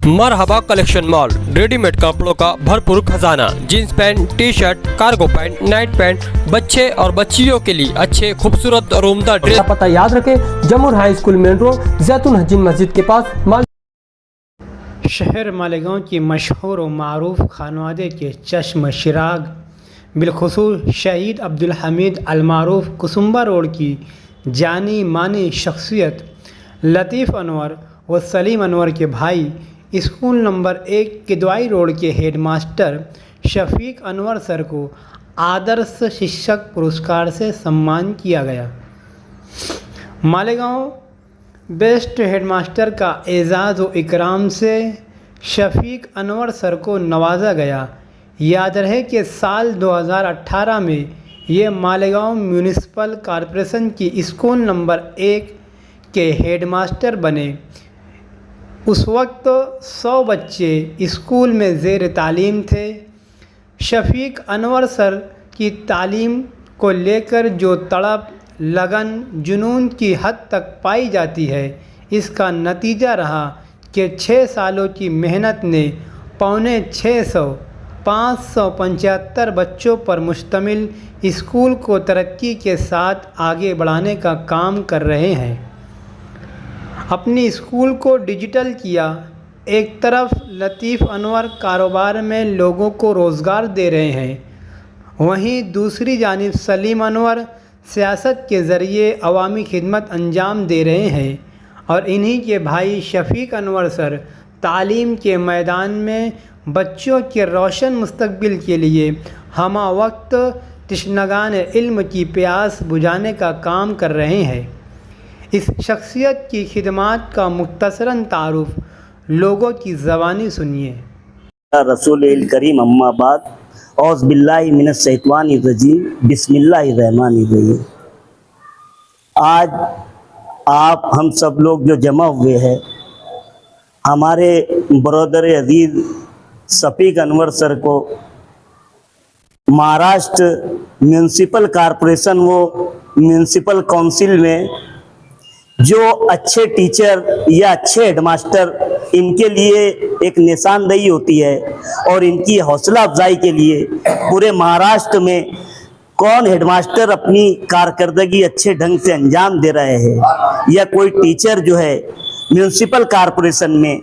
मरहबा collection mall, readymade कपड़ों का भरपूर खजाना। Jeans pant, T shirt, cargo pant, night pant, बच्चे और बच्चियों के लिए अच्छे खूबसूरत और उम्दा ड्रेस। पता याद रखें, जमुर हाई स्कूल मेन रोड, जैतून हजीन मस्जिद के पास। शहर मालेगांव की मशहूर व मारूफ खानवादे के चश्म चिराग बिलखुसूस शहीद अब्दुल हमीद अलमारूफ कुसुम्बा रोड की जानी मानी शख्सियत लतीफ़ अनवर व सलीम अनवर के भाई स्कूल नंबर 1 किदवाई रोड के हेडमास्टर शफीक अनवर सर को आदर्श शिक्षक पुरस्कार से सम्मान किया गया। मालेगांव बेस्ट हेडमास्टर का एजाज़ व इकराम से शफीक अनवर सर को नवाजा गया। याद रहे कि साल 2018 में ये मालेगांव म्यूनिसिपल कॉरपोरेशन की स्कूल नंबर 1 के हेडमास्टर बने। उस वक्त 100 बच्चे स्कूल में ज़ेर तालीम थे। शफीक अनवर सर की तालीम को लेकर जो तड़प, लगन, जुनून की हद तक पाई जाती है, इसका नतीजा रहा कि 6 सालों की मेहनत ने 650 575 बच्चों पर मुश्तमिल स्कूल को तरक्की के साथ आगे बढ़ाने का काम कर रहे हैं। अपनी स्कूल को डिजिटल किया। एक तरफ लतीफ़ अनवर कारोबार में लोगों को रोज़गार दे रहे हैं, वहीं दूसरी जानिब सलीम अनवर सियासत के ज़रिए अवामी खिदमत अंजाम दे रहे हैं। और इन्हीं के भाई शफीक अनवर सर तालीम के मैदान में बच्चों के रोशन मुस्तकबिल के लिए हमा वक्त तिश्नगान इल्म की प्यास बुझाने का काम कर रहे हैं। इस शख्सियत की खिदमात का मुख्तसरन तारुफ लोगों की ज़बानी सुनिए। रसूल करीम अम्माबाद औज़ बिल्लाहि मिनश शैतानिर रजीम बिस्मिल्लाहिर रहमानिर रहीम। आज आप हम सब लोग जो जमा हुए हैं, हमारे ब्रदर अजीज़ शफीक अनवर सर को महाराष्ट्र म्यूनिसिपल कॉरपोरेशन व म्यूनिसिपल काउंसिल में जो अच्छे टीचर या अच्छे हेडमास्टर, इनके लिए एक निशानदेही होती है और इनकी हौसला अफजाई के लिए पूरे महाराष्ट्र में कौन हेडमास्टर अपनी कारकर्दगी अच्छे ढंग से अंजाम दे रहे हैं या कोई टीचर जो है म्यूनिसिपल कॉरपोरेशन में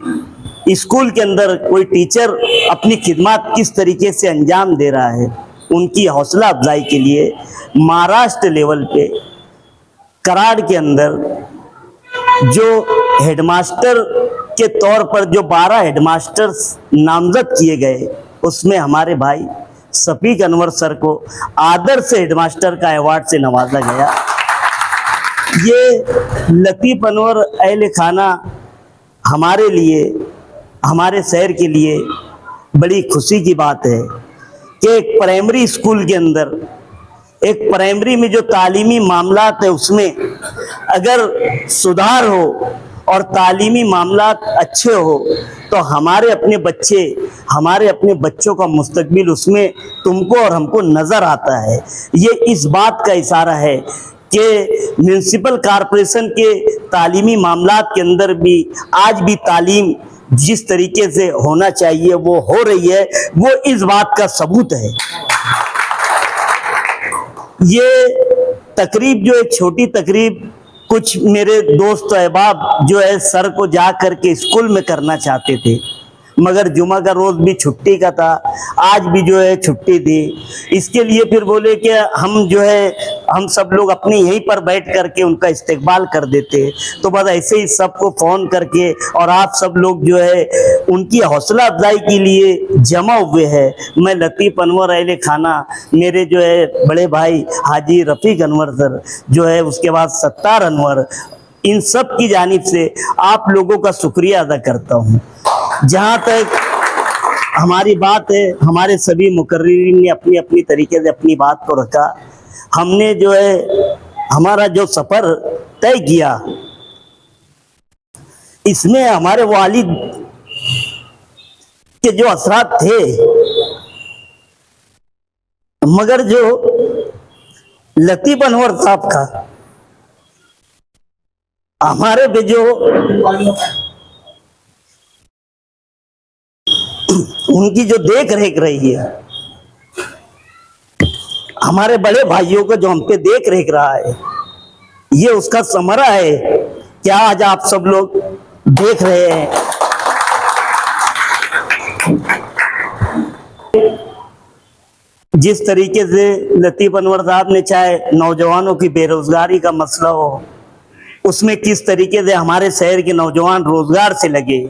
स्कूल के अंदर कोई टीचर अपनी खिदमत किस तरीके से अंजाम दे रहा है, उनकी हौसला अफजाई के लिए महाराष्ट्र लेवल पे कराड़ के अंदर जो हेडमास्टर के तौर पर जो 12 हेडमास्टर्स नामजद किए गए, उसमें हमारे भाई शफीक अनवर सर को आदर्श हेडमास्टर का अवार्ड से नवाजा गया। ये लतीफ़ अनवर अहले खाना हमारे लिए, हमारे शहर के लिए बड़ी खुशी की बात है कि एक प्राइमरी स्कूल के अंदर, एक प्राइमरी में जो तालीमी मामलात है, उसमें अगर सुधार हो और तालीमी मामलात अच्छे हो तो हमारे अपने बच्चों का मुस्तकबिल उसमें तुमको और हमको नज़र आता है। ये इस बात का इशारा है कि म्यूनिसिपल कॉरपोरेशन के तालीमी मामलात के अंदर भी आज भी तालीम जिस तरीके से होना चाहिए वो हो रही है, वो इस बात का सबूत है। ये तकरीब जो एक छोटी तकरीब कुछ मेरे दोस्त अहबाब जो है सर को जा करके स्कूल में करना चाहते थे, मगर जुमा का रोज़ भी छुट्टी का था, आज भी जो है छुट्टी थी। इसके लिए फिर बोले कि हम सब लोग अपने यहीं पर बैठ करके उनका इस्तकबाल कर देते। तो बस ऐसे ही सबको फ़ोन करके और आप सब लोग जो है उनकी हौसला अफजाई के लिए जमा हुए हैं। मैं लतीफ़ अनवर अहले खाना, मेरे जो है बड़े भाई हाजी रफ़ीक अनवर सर जो है, उसके बाद सत्तार अनवर, इन सब की जानिब से आप लोगों का शुक्रिया अदा करता हूँ। जहाँ तक हमारी बात है, हमारे सभी मुकर्रिरीन ने अपनी अपनी तरीके से अपनी बात को रखा। हमने जो है हमारा जो सफ़र तय किया, इसमें हमारे वालिद के जो असरात थे, मगर जो लतीफ़ अनवर साहब का हमारे पे जो उनकी जो देख रेख रही है, हमारे बड़े भाइयों को जो हम पे देख रेख रहा है, ये उसका समरा है। क्या आज आप सब लोग देख रहे हैं? जिस तरीके से लतीफ अनवर साहब ने चाहे नौजवानों की बेरोजगारी का मसला हो, उसमें किस तरीके से हमारे शहर के नौजवान रोजगार से लगे,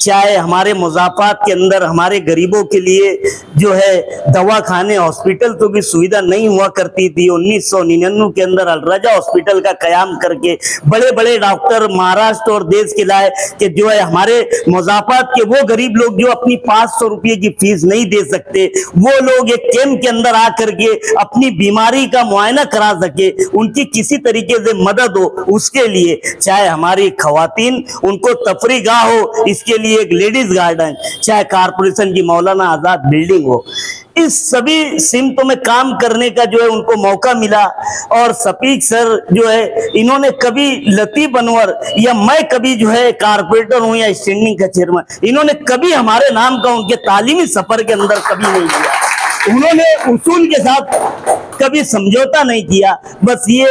चाहे हमारे मुज़ाफ़ात के अंदर हमारे गरीबों के लिए जो है दवा खाने हॉस्पिटल तो भी सुविधा नहीं हुआ करती थी। 1999 के अंदर अलरजा हॉस्पिटल का कयाम करके बड़े बड़े डॉक्टर महाराष्ट्र और देश के लाए कि जो है हमारे मुज़ाफ़ात के वो गरीब लोग जो अपनी 500 रुपये की फीस नहीं दे सकते, वो लोग एक कैंप के अंदर आकर के अपनी बीमारी का मुआयना करा सके, उनकी किसी तरीके से मदद हो उसके लिए, चाहे हमारी खवातीन उनको तफरी गाह हो, इसके लिए एक लेडीज गार्डन, चाहे कारपोरेशन की मौलाना आजाद बिल्डिंग हो, इस सभी सिमतों में काम करने का जो है उनको मौका मिला। और शफीक सर जो है इन्होंने कभी लतीफ अनवर या मैं कभी जो है कारपोरेटर हूं या स्टैंडिंग का चेयरमैन, इन्होंने कभी हमारे नाम का उनके तालीमी सफर के अंदर कभी नहीं किया। उन्होंने उसूल के साथ कभी समझौता नहीं किया। बस ये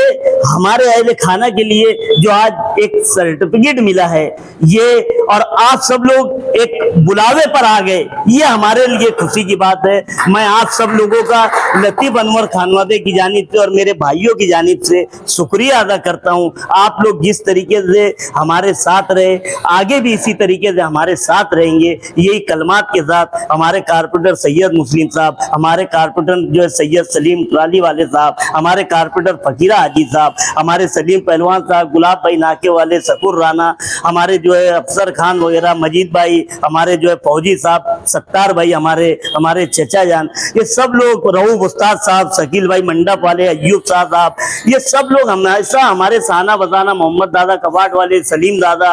हमारे अहले खाना के लिए जो आज एक सर्टिफिकेट मिला है ये, और आप सब लोग एक बुलावे पर आ गए, ये हमारे लिए खुशी की बात है। मैं आप सब लोगों का लतीफ अनवर खानवादे की जानिब से और मेरे भाइयों की जानिब से शुक्रिया अदा करता हूँ। आप लोग जिस तरीके से हमारे साथ रहे, आगे भी इसी तरीके से हमारे साथ रहेंगे। यही कलमात के साथ हमारे कारपोरेटर सैयद मुस्लिम साहब, हमारे कारपोरेटर जो है सैयद सलीम ट्राली वाले साहब, हमारे कारपोरेटर फकीरा हाजी साहब, हमारे सलीम पहलवान साहब, गुलाब भाई नाके वाले, शकूर राना, हमारे जो है अफसर खान वगैरह, मजीद भाई, हमारे जो है फौजी साहब, सत्तार भाई, हमारे चचा जान, ये सब लोग, रऊफ उस्ताद साहब, शकील भाई मंडप वाले, अय्यूब साहब, ये सब लोग हमेशा हमारे साना बजाना, मोहम्मद दादा कबाट वाले, सलीम दादा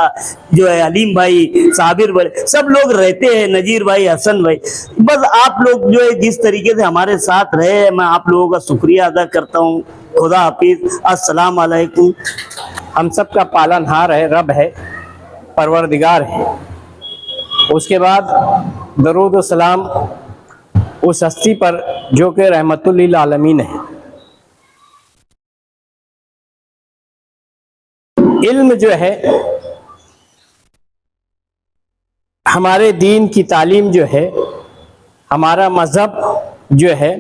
जो है, अलीम भाई, साबिर भाई, सब लोग रहते हैं, नजीर भाई, हसन भाई। बस आप लोग जो है जिस तरीके से हमारे साथ रहे, मैं आप लोगों का शुक्रिया अदा करता हूँ। खुदा हाफिज, अस्सलाम वालेकुम। हम सब का पालनहार है, रब है, परवरदिगार है। उसके बाद दरूद व सलाम उस हस्ती पर जो कि रहमतुल लिल आलमीन है। इल्म जो है, हमारे दीन की तालीम जो है, हमारा मजहब जो है,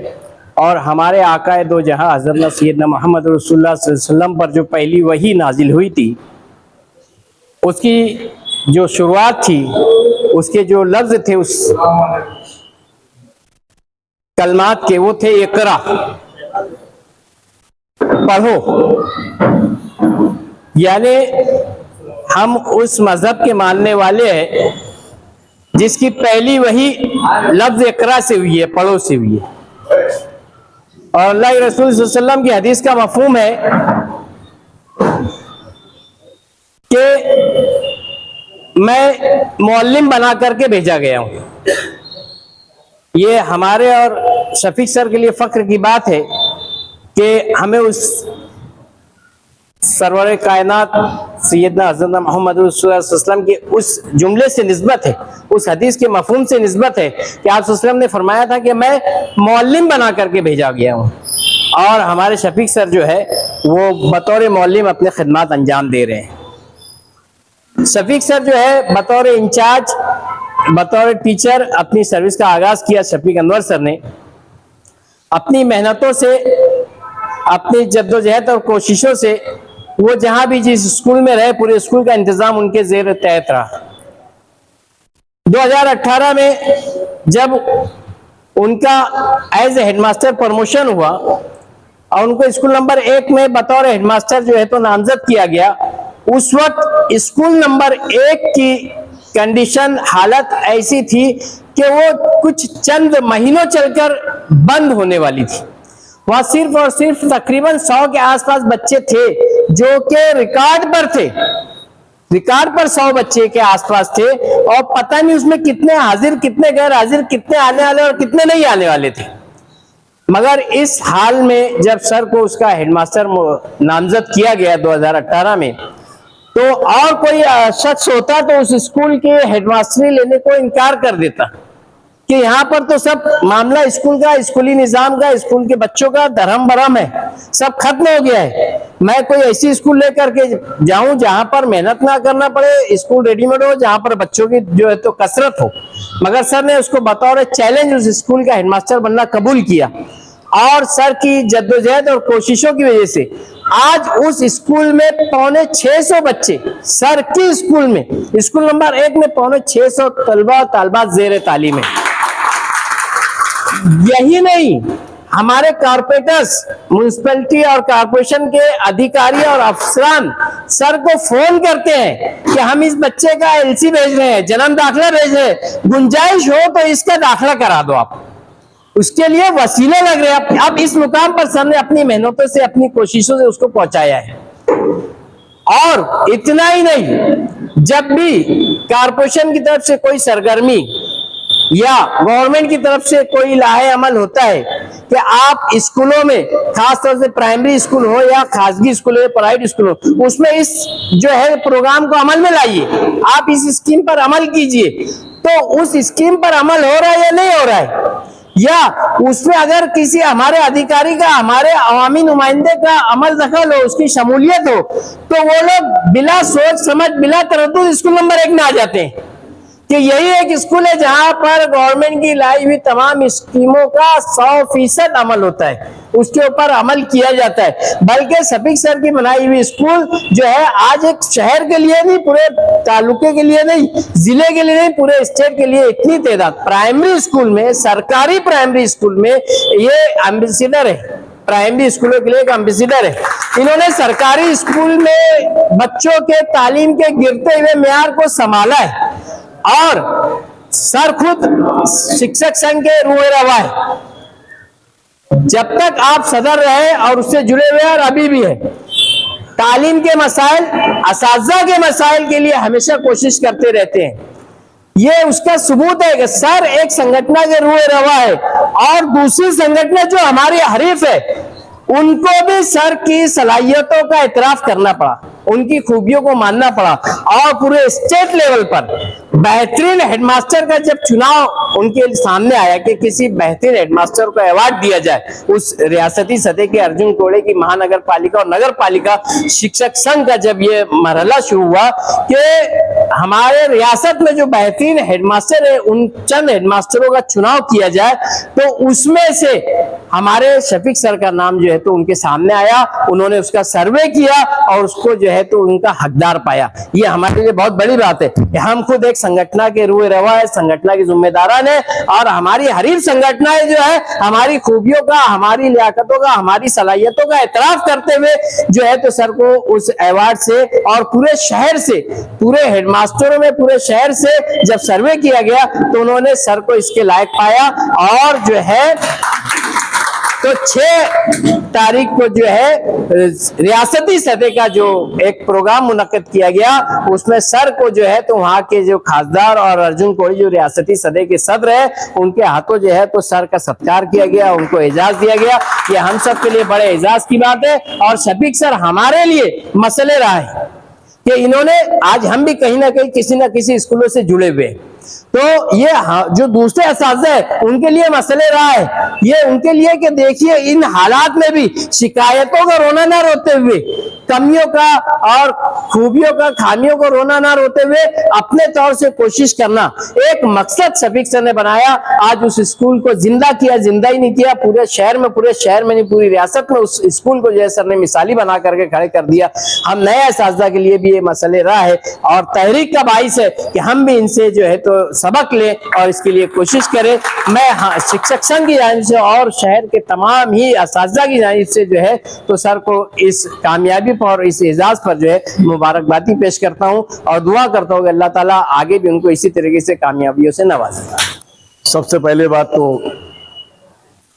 और हमारे आकाए दो जहां हज़रत सैयदना मोहम्मद रसूलुल्लाह सल्लल्लाहु अलैहि वसल्लम पर जो पहली वही नाजिल हुई थी, उसकी जो शुरुआत थी, उसके जो लफ्ज थे उस कलमात के, वो थे इकरा, पढ़ो। यानी हम उस मजहब के मानने वाले हैं जिसकी पहली वही लफ्ज इकरा से हुई है, पढ़ो से हुई है। और अल्लाह के रसूल सल्लल्लाहु अलैहि वसल्लम की हदीस का मफहूम है कि मैं मुअल्लिम बना करके भेजा गया हूं। ये हमारे और शफीक सर के लिए फख्र की बात है कि हमें उस सरवर कायनात सैयदना हज़रत मोहम्मद रसूलुल्लाह सल्लल्लाहु अलैहि वसल्लम के उस जुमले से निस्बत है, उस हदीस के मफहूम से निस्बत है कि आप सल्लल्लाहु ने फरमाया था कि मैं मुअल्लिम बना करके भेजा गया हूँ। और हमारे शफीक सर जो है वो बतौर मुअल्लिम अपने खिदमत अंजाम दे रहे हैं। शफीक सर जो है बतौर इंचार्ज, बतौर टीचर अपनी सर्विस का आगाज किया। शफीक अनवर सर ने अपनी मेहनतों से, अपनी जद्दोजहद और कोशिशों से वो जहां भी जिस स्कूल में रहे, पूरे स्कूल का इंतजाम उनके जेर तहत रहा। 2018 में जब उनका एज ए हेडमास्टर प्रमोशन हुआ और उनको स्कूल नंबर 1 में बतौर हेडमास्टर जो है तो नामजद किया गया, उस वक्त स्कूल नंबर 1 की कंडीशन, हालत ऐसी थी कि वो कुछ चंद महीनों चलकर बंद होने वाली थी। वहां सिर्फ और सिर्फ तकरीबन 100 के आसपास बच्चे थे जो कि रिकॉर्ड पर थे, रिकॉर्ड पर 100 बच्चे के आसपास थे, और पता नहीं उसमें कितने हाजिर, कितने गैर हाजिर, कितने आने वाले और कितने नहीं आने वाले थे। मगर इस हाल में जब सर को उसका हेडमास्टर नामजद किया गया 2018 में, तो और कोई शख्स होता तो उस स्कूल के हेडमास्टरी लेने को इनकार कर देता। कि यहाँ पर तो सब मामला स्कूल का, स्कूली निजाम का, स्कूल के बच्चों का धर्म भरम है, सब खत्म हो गया है। मैं कोई ऐसी स्कूल लेकर के जाऊं जहां पर मेहनत ना करना पड़े, स्कूल रेडीमेड हो, जहां पर बच्चों की जो है तो कसरत हो। मगर सर ने उसको बतौर चैलेंज उस स्कूल का हेडमास्टर बनना कबूल किया, और सर की जद्दोजहद और कोशिशों की वजह से आज उस स्कूल में 650 बच्चे, सर की स्कूल में, स्कूल नंबर 1 में 650 तलबा और तालबात ज़ेर तालीम है। यही नहीं, हमारे कारपोरेटर्स, म्युनिसिपैलिटी और कारपोरेशन के अधिकारी और अफसरान सर को फोन करते हैं कि हम इस बच्चे का एलसी भेज रहे हैं, जन्म दाखिला भेज रहे हैं, गुंजाइश हो तो इसका दाखिला करा दो आप। उसके लिए वसीले लग रहे हैं। अब इस मुकाम पर सर ने अपनी मेहनतों से, अपनी कोशिशों से उसको पहुंचाया है। और इतना ही नहीं, जब भी कारपोरेशन की तरफ से कोई सरगर्मी या गवर्नमेंट की तरफ से कोई लाहे अमल होता है कि आप स्कूलों में, खासतौर से प्राइमरी स्कूल हो या खासगी स्कूल हो, प्राइवेट स्कूल हो, उसमें इस जो है प्रोग्राम को अमल में लाइए, आप इस स्कीम पर अमल कीजिए, तो उस स्कीम पर अमल हो रहा है या नहीं हो रहा है, या उसमें अगर किसी हमारे अधिकारी का, हमारे अवामी नुमाइंदे का अमल दखल हो, उसकी शमूलियत हो, तो वो लोग बिला सोच समझ, बिला तरद्दुद स्कूल नंबर 1 में आ जाते हैं कि यही एक स्कूल है जहां पर गवर्नमेंट की लाई हुई तमाम स्कीमों का 100% अमल होता है, उसके ऊपर अमल किया जाता है। बल्कि शफीक सर की बनाई हुई स्कूल जो है आज एक शहर के लिए नहीं, पूरे तालुके के लिए नहीं, जिले के लिए नहीं, पूरे स्टेट के लिए इतनी तादाद प्राइमरी स्कूल में, सरकारी प्राइमरी स्कूल में ये एम्बेसडर है, प्राइमरी स्कूलों के लिए एक एम्बेसडर है। इन्होंने सरकारी स्कूल में बच्चों के तालीम के गिरते हुए मेयार को संभाला है, और सर खुद शिक्षक संघ के रूए रवा है। जब तक आप सदर रहे और उससे जुड़े हुए और अभी भी है, तालीम के मसाइल, असातिज़ा के मसाइल के लिए हमेशा कोशिश करते रहते हैं। ये उसका सबूत है कि सर एक संगठन के रूए रवा है, और दूसरी संगठन जो हमारी हरीफ है उनको भी सर की सलाहियतों का इतराफ करना पड़ा, उनकी खूबियों को मानना पड़ा, और पूरे स्टेट लेवल पर बेहतरीन हेडमास्टर का जब चुनाव उनके सामने आया कि किसी बेहतरीन हेडमास्टर को अवार्ड दिया जाए, उस रियासती सतह के अर्जुन टोड़े की महानगर पालिका और नगर पालिका शिक्षक संघ का जब ये मरहला शुरू हुआ कि हमारे रियासत में जो बेहतरीन हेडमास्टर है उन चंद हेडमास्टरों का चुनाव किया जाए, तो उसमें से हमारे शफीक सर का नाम जो है तो उनके सामने आया। उन्होंने उसका सर्वे किया और उसको जो है तो उनका हकदार पाया। ये हमारे लिए बहुत बड़ी बात है कि हम खुद एक संगठन के रूए रवा है, संगठन की जिम्मेदारान है, और हमारी हरीफ संगठनाएं जो है हमारी खूबियों का, हमारी लियाकतों का, हमारी सलाहियतों का एतराफ करते हुए जो है तो सर को उस अवार्ड से, और पूरे शहर से, पूरे हेडमास्टरों में पूरे शहर से जब सर्वे किया गया तो उन्होंने सर को इसके लायक पाया। और जो है तो 6 तारीख को जो है रियासती सतह का जो एक प्रोग्राम मुनक्किद किया गया, उसमें सर को जो है तो वहां के जो खासदार और अर्जुन कोड़ी जो रियासती सतह के सदर है, उनके हाथों जो है तो सर का सत्कार किया गया, उनको एजाज दिया गया। ये हम सब के लिए बड़े एजाज की बात है। और शफीक सर हमारे लिए मसले रहा है कि इन्होंने, आज हम भी कहीं ना कहीं किसी ना किसी स्कूलों से जुड़े हुए, तो ये जो दूसरे असातिज़ा है उनके लिए मसले रहा है, ये उनके लिए कि देखिए इन हालात में भी शिकायतों का रोना ना रोते हुए, कमियों का और खूबियों का, खामियों को रोना ना रोते हुए अपने तौर से कोशिश करना, एक मकसद शफीक सर ने बनाया। आज उस स्कूल को जिंदा किया, जिंदा ही नहीं किया, पूरे शहर में नहीं पूरी रियासत में उस स्कूल को जो है सर ने मिसाली बना करके खड़े कर दिया। हम नए असातिज़ा के लिए भी ये मसले रहा है और तहरीक का बाइस है कि हम भी इनसे जो है तो सबक ले और इसके लिए कोशिश करें। मैं शिक्षक संघ की जानिब से और शहर के तमाम ही असातिज़ा की जानिब से जो है तो सर को इस कामयाबी पर और इस एजाज पर जो है मुबारकबादी पेश करता हूं और दुआ करता हूं कि अल्लाह ताला आगे भी उनको इसी तरीके से कामयाबियों से नवाजेगा। सबसे पहले बात तो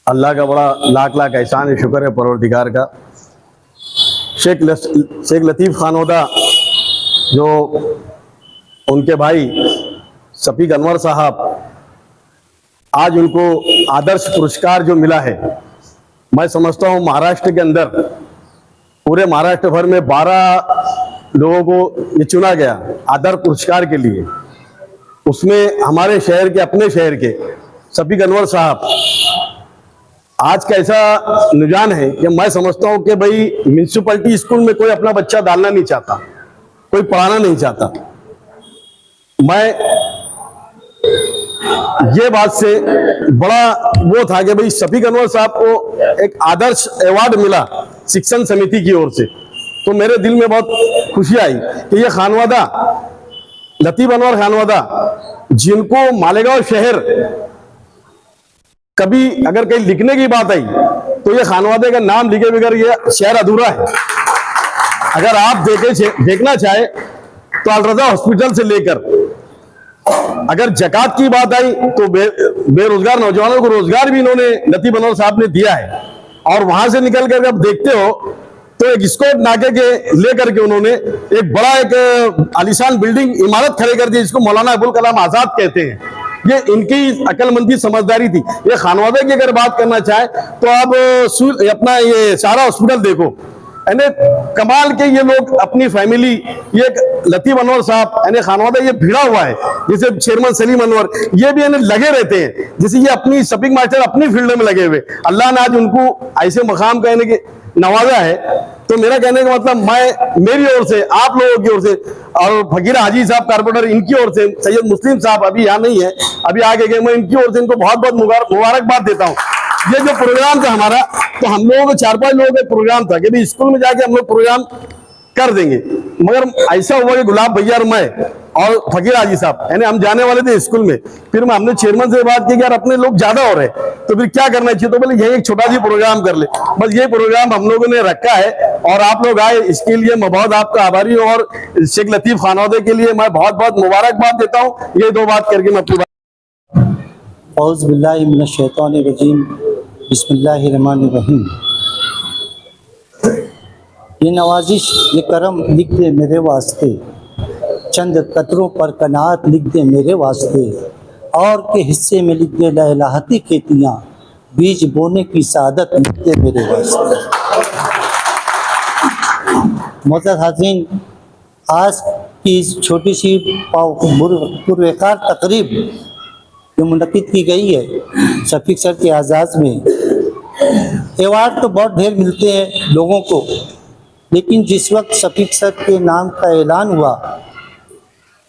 अल्लाह का बड़ा लाख लाख एहसान है, शुक्र है परवरदिगार का। शेख लतीफ़ खानोदा जो उनके भाई शफीक अनवर साहब, आज उनको आदर्श पुरस्कार जो मिला है, मैं समझता हूँ महाराष्ट्र के अंदर, पूरे महाराष्ट्र भर में 12 लोगों को ये चुना गया आदर्श पुरस्कार के लिए। उसमें हमारे शहर के, अपने शहर के शफीक अनवर साहब, आज का ऐसा रुझान है कि मैं समझता हूं कि भाई म्यूनिसिपैलिटी स्कूल में कोई अपना बच्चा डालना नहीं चाहता, कोई पढ़ाना नहीं चाहता। मैं ये बात से बड़ा वो था कि भाई शफीक अनवर साहब को एक आदर्श अवार्ड मिला शिक्षण समिति की ओर से, तो मेरे दिल में बहुत खुशी आई कि ये खानवादा लतीफ अनवर खानवादा, जिनको मालेगांव शहर कभी अगर कहीं लिखने की बात आई तो ये खानवादे का नाम लिखे बगैर ये शहर अधूरा है। अगर आप देखना चाहे तो अलरजा हॉस्पिटल से लेकर अगर जकात की बात आई तो बेरोजगार नौजवानों को रोजगार भी इन्होंने लतीफ अनवर साहब ने दिया है। और वहां से निकल कर जब देखते हो तो एक स्कॉट नाके के लेकर के उन्होंने एक बड़ा एक आलीशान बिल्डिंग इमारत खड़े कर दी, जिसको मौलाना अबुल कलाम आजाद कहते हैं। ये इनकी अकलमंदी समझदारी थी। ये खानवादे की अगर बात करना चाहे तो आप अपना ये सारा हॉस्पिटल देखो, यानी कमाल के ये लोग अपनी फैमिली, ये लतीफ अनवर साहब यानी खानवादा ये भिड़ा हुआ है, जैसे चेयरमैन सलीम अनवर ये भी यानी लगे रहते हैं, जैसे ये अपनी शफीक मास्टर अपनी फील्ड में लगे हुए। अल्लाह ने आज उनको ऐसे मकाम कहने के नवाजा है। तो मेरा कहने का मतलब मैं मेरी ओर से, आप लोगों की ओर से और फकीर हाजी साहब कारपोरेटर इनकी ओर से, सैयद मुस्लिम साहब अभी यहाँ नहीं है, अभी आगे गए, मैं इनकी ओर से इनको बहुत बहुत मुबारकबाद देता हूँ। ये जो प्रोग्राम था हमारा, तो हम लोगों को 4-5 लोगों का प्रोग्राम था कि स्कूल में जाके हम लोग प्रोग्राम कर देंगे, मगर ऐसा हुआ कि गुलाब भैया और मैं और फकीर हाजी साहब यानी हम जाने वाले थे स्कूल में। फिर हमने चेयरमैन से बात की कि यार अपने लोग ज्यादा हो रहे तो फिर क्या करना चाहिए, तो बोले यही एक छोटा सी प्रोग्राम कर ले। बस ये प्रोग्राम हम लोगों ने रखा है और आप लोग आए, इसके लिए मैं बहुत आपका आभारी हूँ। और शेख लतीफ खानवादे के लिए मैं बहुत बहुत मुबारकबाद देता हूँ। ये 2 बात करके मैं अपनी बात। औज़ु बिल्लाहि मिनश शैतानिर रजीम, बिस्मिल्लाहिर्रहमानिर रहीम। ये नवाजिश ये करम लिख दे मेरे वास्ते, चंद कतरों पर कनात लिख दे मेरे वास्ते, और के हिस्से में लिख दे लहलहाती खेतियाँ, बीज बोने की सादत लिख दे मेरे वास्ते। मोअज़्ज़ज़ हाज़रीन, आज की इस छोटी सी पुरवकार तकरीब जो मुनक़िद की गई है शफीक सर के एजाज़ में, एवार्ड तो बहुत ढेर मिलते हैं लोगों को, लेकिन जिस वक्त शफीक सर के नाम का ऐलान हुआ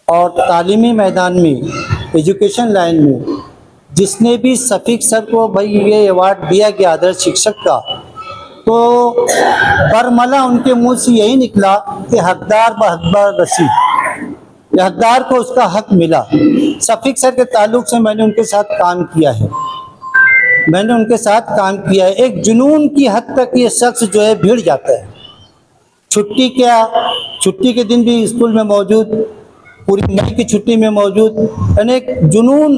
और तालीमी मैदान में, एजुकेशन लाइन में जिसने भी शफीक सर को भाई ये अवार्ड दिया गया आदर्श शिक्षक का, तो बरमला उनके मुंह से यही निकला कि हकदार बहकदार रसीद, हकदार को उसका हक मिला। शफीक सर के ताल्लुक से मैंने उनके साथ काम किया है, मैंने उनके साथ काम किया है। एक जुनून की हद तक ये शख्स जो है भिड़ जाता है, छुट्टी के दिन भी स्कूल में मौजूद, पूरी मई की छुट्टी में मौजूद, यानी एक जुनून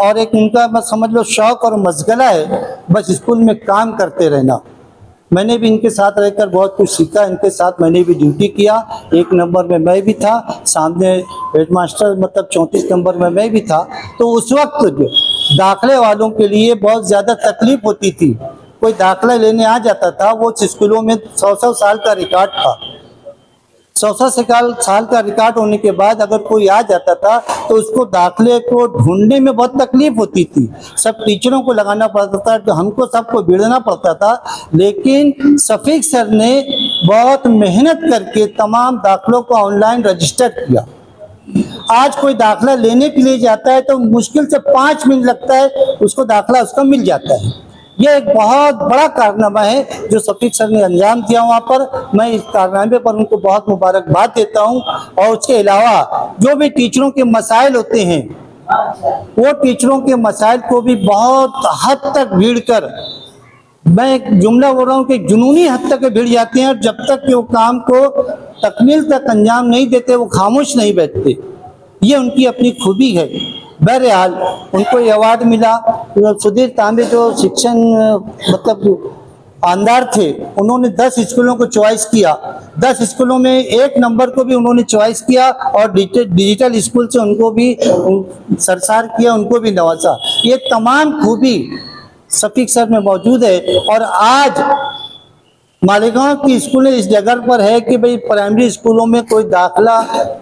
और एक उनका बस समझ लो शौक़ और मशगला है बस स्कूल में काम करते रहना। मैंने भी इनके साथ रहकर बहुत कुछ सीखा, इनके साथ मैंने भी ड्यूटी किया। 1 नंबर में मैं भी था, सामने हेडमास्टर मतलब 34 नंबर में मैं भी था। तो उस वक्त दाखिले वालों के लिए बहुत ज़्यादा तकलीफ होती थी। कोई दाखिला लेने आ जाता था, वो स्कूलों में 100 साल का रिकॉर्ड था। 100 साल का रिकॉर्ड होने के बाद अगर कोई आ जाता था तो उसको दाखिले को ढूंढने में बहुत तकलीफ होती थी। सब टीचरों को लगाना पड़ता था, तो हमको सबको भिड़ना पड़ता था। लेकिन शफीक सर ने बहुत मेहनत करके तमाम दाखिलों को ऑनलाइन रजिस्टर किया। आज कोई दाखिला लेने के लिए जाता है तो मुश्किल से 5 मिनट लगता है, उसको दाखिला उसका मिल जाता है। यह एक बहुत बड़ा कारनामा है जो शफीक सर ने अंजाम दिया वहाँ पर। मैं इस कारनामे पर उनको बहुत मुबारकबाद देता हूँ। और उसके अलावा जो भी टीचरों के मसाइल होते हैं, वो टीचरों के मसाइल को भी बहुत हद तक भीड़ कर, मैं एक जुमला बोल रहा हूँ कि जुनूनी हद तक भीड़ जाते हैं, और जब तक कि वो काम को तकमील तक अंजाम नहीं देते वो खामोश नहीं बैठते। ये उनकी अपनी खूबी है। बहरहाल उनको ये अवार्ड मिला। सुधीर तांबे जो शिक्षण मतलब आंदार थे, उन्होंने 10 स्कूलों को चॉइस किया। 10 स्कूलों में 1 नंबर को भी उन्होंने चॉइस किया और डिजिटल स्कूल से उनको भी सरसार किया, उनको भी नवाजा। ये तमाम खूबी शफीक सर में मौजूद है। और आज मालेगांव की स्कूल इस जगह पर है कि भाई प्राइमरी स्कूलों में कोई दाखिला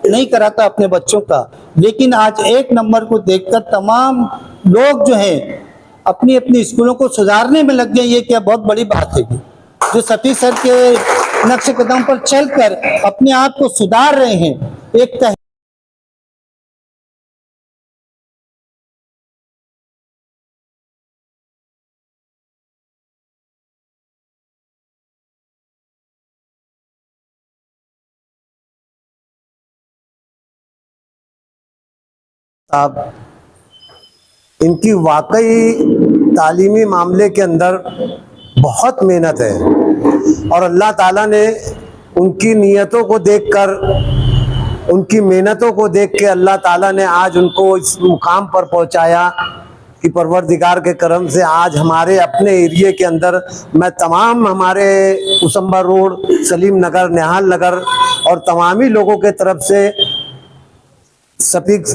नहीं कराता अपने बच्चों का, लेकिन आज 1 नंबर को देखकर तमाम लोग जो हैं अपनी अपनी स्कूलों को सुधारने में लग गए, ये क्या बहुत बड़ी बात है। जो सतीश सर के नक्शे कदम पर चलकर अपने आप को सुधार रहे हैं, एक साहब, इनकी वाकई तालीमी मामले के अंदर बहुत मेहनत है और अल्लाह ताला ने उनकी नीयतों को देखकर, उनकी मेहनतों को देख के अल्लाह ताला ने आज उनको इस मुकाम पर पहुंचाया कि परवरदिगार के करम से आज हमारे अपने एरिया के अंदर मैं तमाम हमारे उसम्बर रोड, सलीम नगर, निहाल नगर और तमामी लोगों के तरफ से शफीक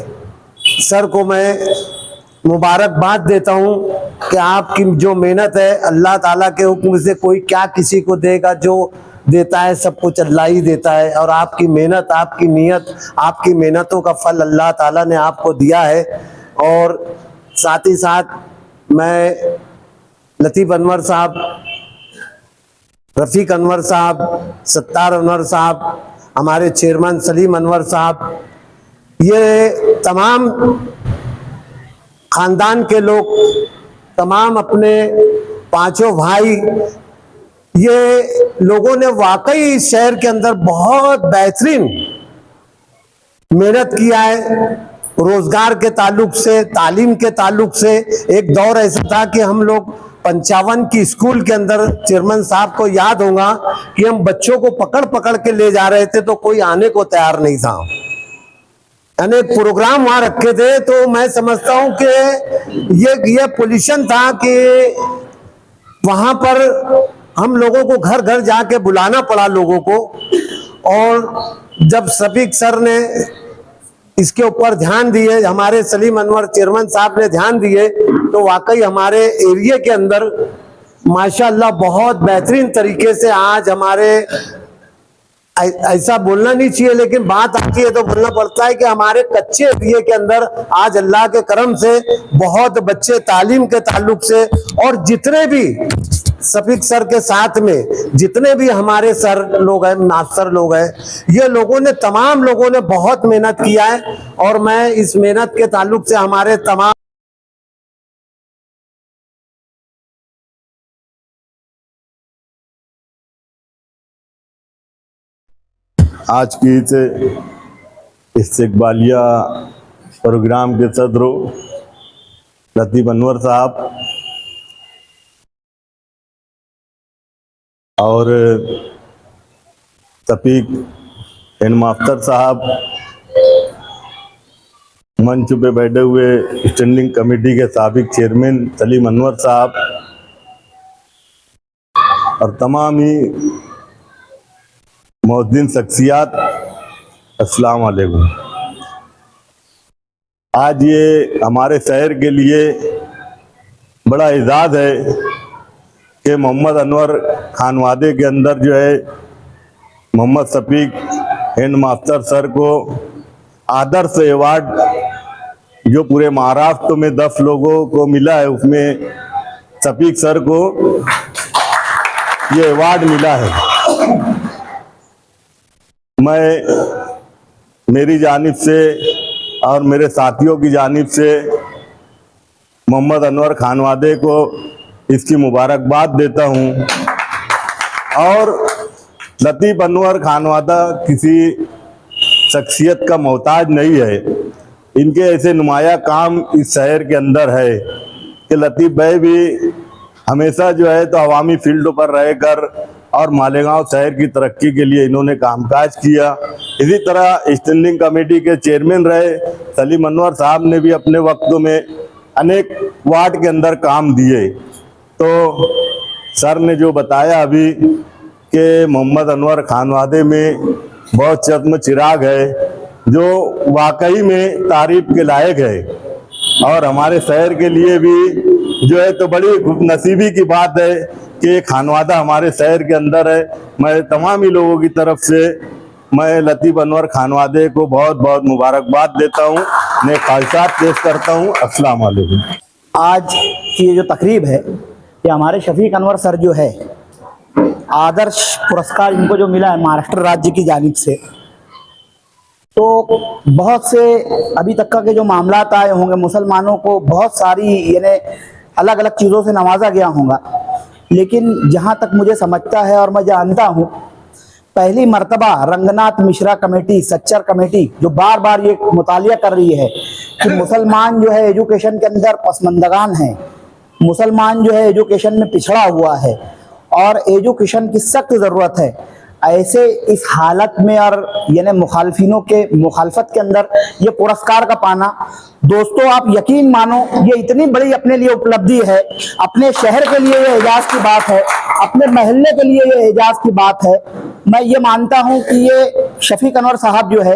सर को मैं मुबारकबाद देता हूं कि आपकी जो मेहनत है, अल्लाह ताला के हुक्म से कोई क्या किसी को देगा, जो देता है सब कुछ अल्लाह ही देता है। और आपकी मेहनत, आपकी नीयत, आपकी मेहनतों का फल अल्लाह ताला ने आपको दिया है। और साथ ही साथ मैं लतीफ़ अनवर साहब, रफ़ीक अनवर साहब, सत्तार अनवर साहब, हमारे चेयरमैन सलीम अनवर साहब, ये तमाम खानदान के लोग, तमाम अपने पांचों भाई, ये लोगों ने वाकई इस शहर के अंदर बहुत बेहतरीन मेहनत किया है। रोजगार के ताल्लुक से, तालीम के ताल्लुक से एक दौर ऐसा था कि हम लोग 55 की स्कूल के अंदर, चेयरमैन साहब को याद होगा कि हम बच्चों को पकड़ पकड़ के ले जा रहे थे तो कोई आने को तैयार नहीं था। अनेक प्रोग्राम वहां रखे थे, तो मैं समझता हूं कि ये पोजीशन था कि वहां पर हम लोगों को घर घर जाके बुलाना पड़ा लोगों को। और जब शफीक सर ने इसके ऊपर ध्यान दिए, हमारे सलीम अनवर चेयरमैन साहब ने ध्यान दिए, तो वाकई हमारे एरिया के अंदर माशाअल्लाह बहुत बेहतरीन तरीके से आज हमारे, ऐसा बोलना नहीं चाहिए लेकिन बात आती है तो बोलना पड़ता है कि हमारे कच्चे एरिया के अंदर आज अल्लाह के करम से बहुत बच्चे तालीम के ताल्लुक से, और जितने भी शफीक सर के साथ में जितने भी हमारे सर लोग हैं, मास्टर लोग हैं, ये लोगों ने, तमाम लोगों ने बहुत मेहनत किया है। और मैं इस मेहनत के ताल्लुक से हमारे तमाम आज की इस इस्तकबालिया प्रोग्राम के सदर लतीफ़ अनवर साहब और शफीक हेडमास्टर साहब, मंच पे बैठे हुए स्टैंडिंग कमेटी के साबिक चेयरमैन सलीम अनवर साहब और तमाम ही मौजूद शख्सियात, अस्सलाम वालेकुम। आज ये हमारे शहर के लिए बड़ा एजाज़ है कि मोहम्मद अनवर खानवादे के अंदर जो है मोहम्मद शफीक हेडमास्टर सर को आदर्श अवार्ड जो पूरे महाराष्ट्र में 10 लोगों को मिला है, उसमें शफीक सर को ये अवार्ड मिला है। मैं मेरी जानिब से और मेरे साथियों की जानिब से मोहम्मद अनवर खानवादे को इसकी मुबारकबाद देता हूं। और लतीफ़ अनवर खानवादा किसी शख्सियत का मोहताज नहीं है, इनके ऐसे नुमाया काम इस शहर के अंदर है कि लतीफ़ भाई भी हमेशा जो है तो अवामी फील्ड पर रहकर और मालेगांव शहर की तरक्की के लिए इन्होंने कामकाज किया। इसी तरह स्टैंडिंग कमेटी के चेयरमैन रहे सलीम अनवर साहब ने भी अपने वक्तों में अनेक वार्ड के अंदर काम दिए। तो सर ने जो बताया अभी कि मोहम्मद अनवर खानवादे में बहुत चश्म चिराग है, जो वाकई में तारीफ के लायक है और हमारे शहर के लिए भी जो है तो बड़ी नसीबी की बात है कि खानवादा हमारे शहर के अंदर है। मैं तमाम ही लोगों की तरफ से मैं लतीफ़ अनवर खानवादे को बहुत बहुत मुबारकबाद देता हूँ, मैं ख्वाहिशात पेश करता हूँ। अस्सलाम वालेकुम। आज की ये जो तकरीब है, ये हमारे शफीक अनवर सर जो है, आदर्श पुरस्कार इनको जो मिला है महाराष्ट्र राज्य की जानिब से, तो बहुत से अभी तक का के जो मामलात आए होंगे, मुसलमानों को बहुत सारी यानी अलग अलग चीज़ों से नवाजा गया होगा, लेकिन जहाँ तक मुझे समझता है और मैं जानता हूँ, पहली मर्तबा रंगनाथ मिश्रा कमेटी, सच्चर कमेटी, जो बार बार ये मुतालिया कर रही है कि मुसलमान जो है एजुकेशन के अंदर पसमंदगान है, मुसलमान जो है एजुकेशन में पिछड़ा हुआ है और एजुकेशन की सख्त ज़रूरत है, ऐसे इस हालत में और यानी मुखालफिनों के मुखालफत के अंदर ये पुरस्कार का पाना, दोस्तों आप यकीन मानो ये इतनी बड़ी अपने लिए उपलब्धि है, अपने शहर के लिए ये एजाज़ की बात है, अपने महल्ले के लिए ये एजाज़ की बात है। मैं ये मानता हूँ कि ये शफीक अनवर साहब जो है,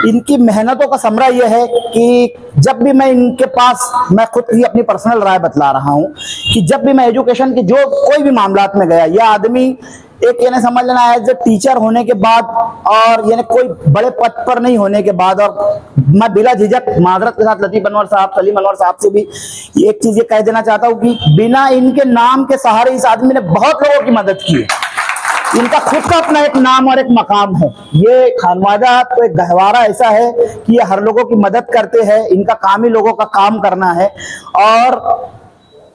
इनकी मेहनतों का समरा ये है कि जब भी मैं इनके पास, मैं खुद ही अपनी पर्सनल राय बतला रहा हूँ कि जब भी मैं एजुकेशन के जो कोई भी मामलात में गया, यह आदमी एक यानी समझ लेना एज ए टीचर होने के बाद और यानी कोई बड़े पद पर नहीं होने के बाद, और मैं बिला झिझक माजरत के साथ लतीफ अनवर साहब, सलीम अनवर साहब से भी एक चीज ये कह देना चाहता हूँ कि बिना इनके नाम के सहारे इस आदमी ने बहुत लोगों की मदद की है। इनका खुद का अपना एक नाम और एक मकाम है। ये खानवादा तो एक गहवारा ऐसा है कि ये हर लोगों की मदद करते हैं, इनका काम ही लोगों का काम करना है। और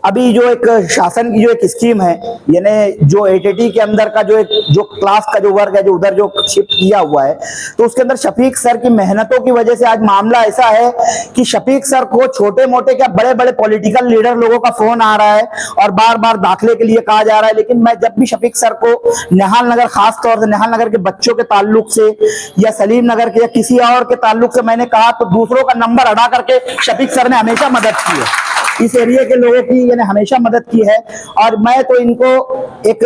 अभी जो एक शासन की जो एक स्कीम है, यानी जो एटीटी के अंदर का जो क्लास का जो वर्ग है, जो उधर जो शिफ्ट किया हुआ है, तो उसके अंदर शफीक सर की मेहनतों की वजह से आज मामला ऐसा है कि शफीक सर को छोटे मोटे क्या बड़े बड़े पॉलिटिकल लीडर लोगों का फोन आ रहा है और बार बार दाखिले के लिए कहा जा रहा है। लेकिन मैं जब भी शफीक सर को निहाल नगर, खास तौर से निहाल नगर के बच्चों के ताल्लुक से या सलीम नगर के या किसी और के ताल्लुक से मैंने कहा, तो दूसरों का नंबर अड़ा करके शफीक सर ने हमेशा मदद की है, इस एरिया के लोगों की यानी हमेशा मदद की है। और मैं तो इनको एक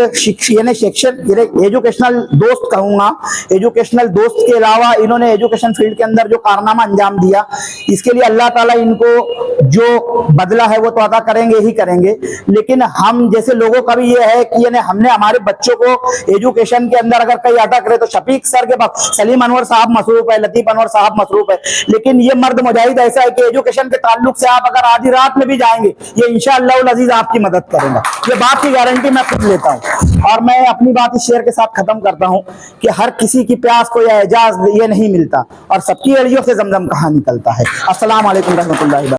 यानी शिक्षक एजुकेशनल दोस्त कहूंगा। एजुकेशनल दोस्त के अलावा इन्होंने एजुकेशन फील्ड के अंदर जो कारनामा अंजाम दिया, इसके लिए अल्लाह ताला इनको जो बदला है वो तो अदा करेंगे ही करेंगे। लेकिन हम जैसे लोगों का भी ये है कि यानी हमने हमारे बच्चों को एजुकेशन के अंदर अगर कहीं अटक रहे तो शफीक सर के पास सलीम अनवर साहब मसरूफ है, लतीफ अनवर साहब मसरूफ है। लेकिन ये मर्द मुजाहिद ऐसा है कि एजुकेशन के ताल्लुक से आप अगर आधी रात में भी जाएंगे, ये इंशाअल्लाह अजीज आपकी मदद करेगा। ये बात की गारंटी मैं खुद लेता हूं। और मैं अपनी बात इस शेर के साथ खत्म करता हूं कि हर किसी की प्यास को या एजाज ये नहीं मिलता और सबकी अड़ियों से जमजम कहाँ निकलता है। अस्सलाम वालेकुम रहमतुल्लाहि।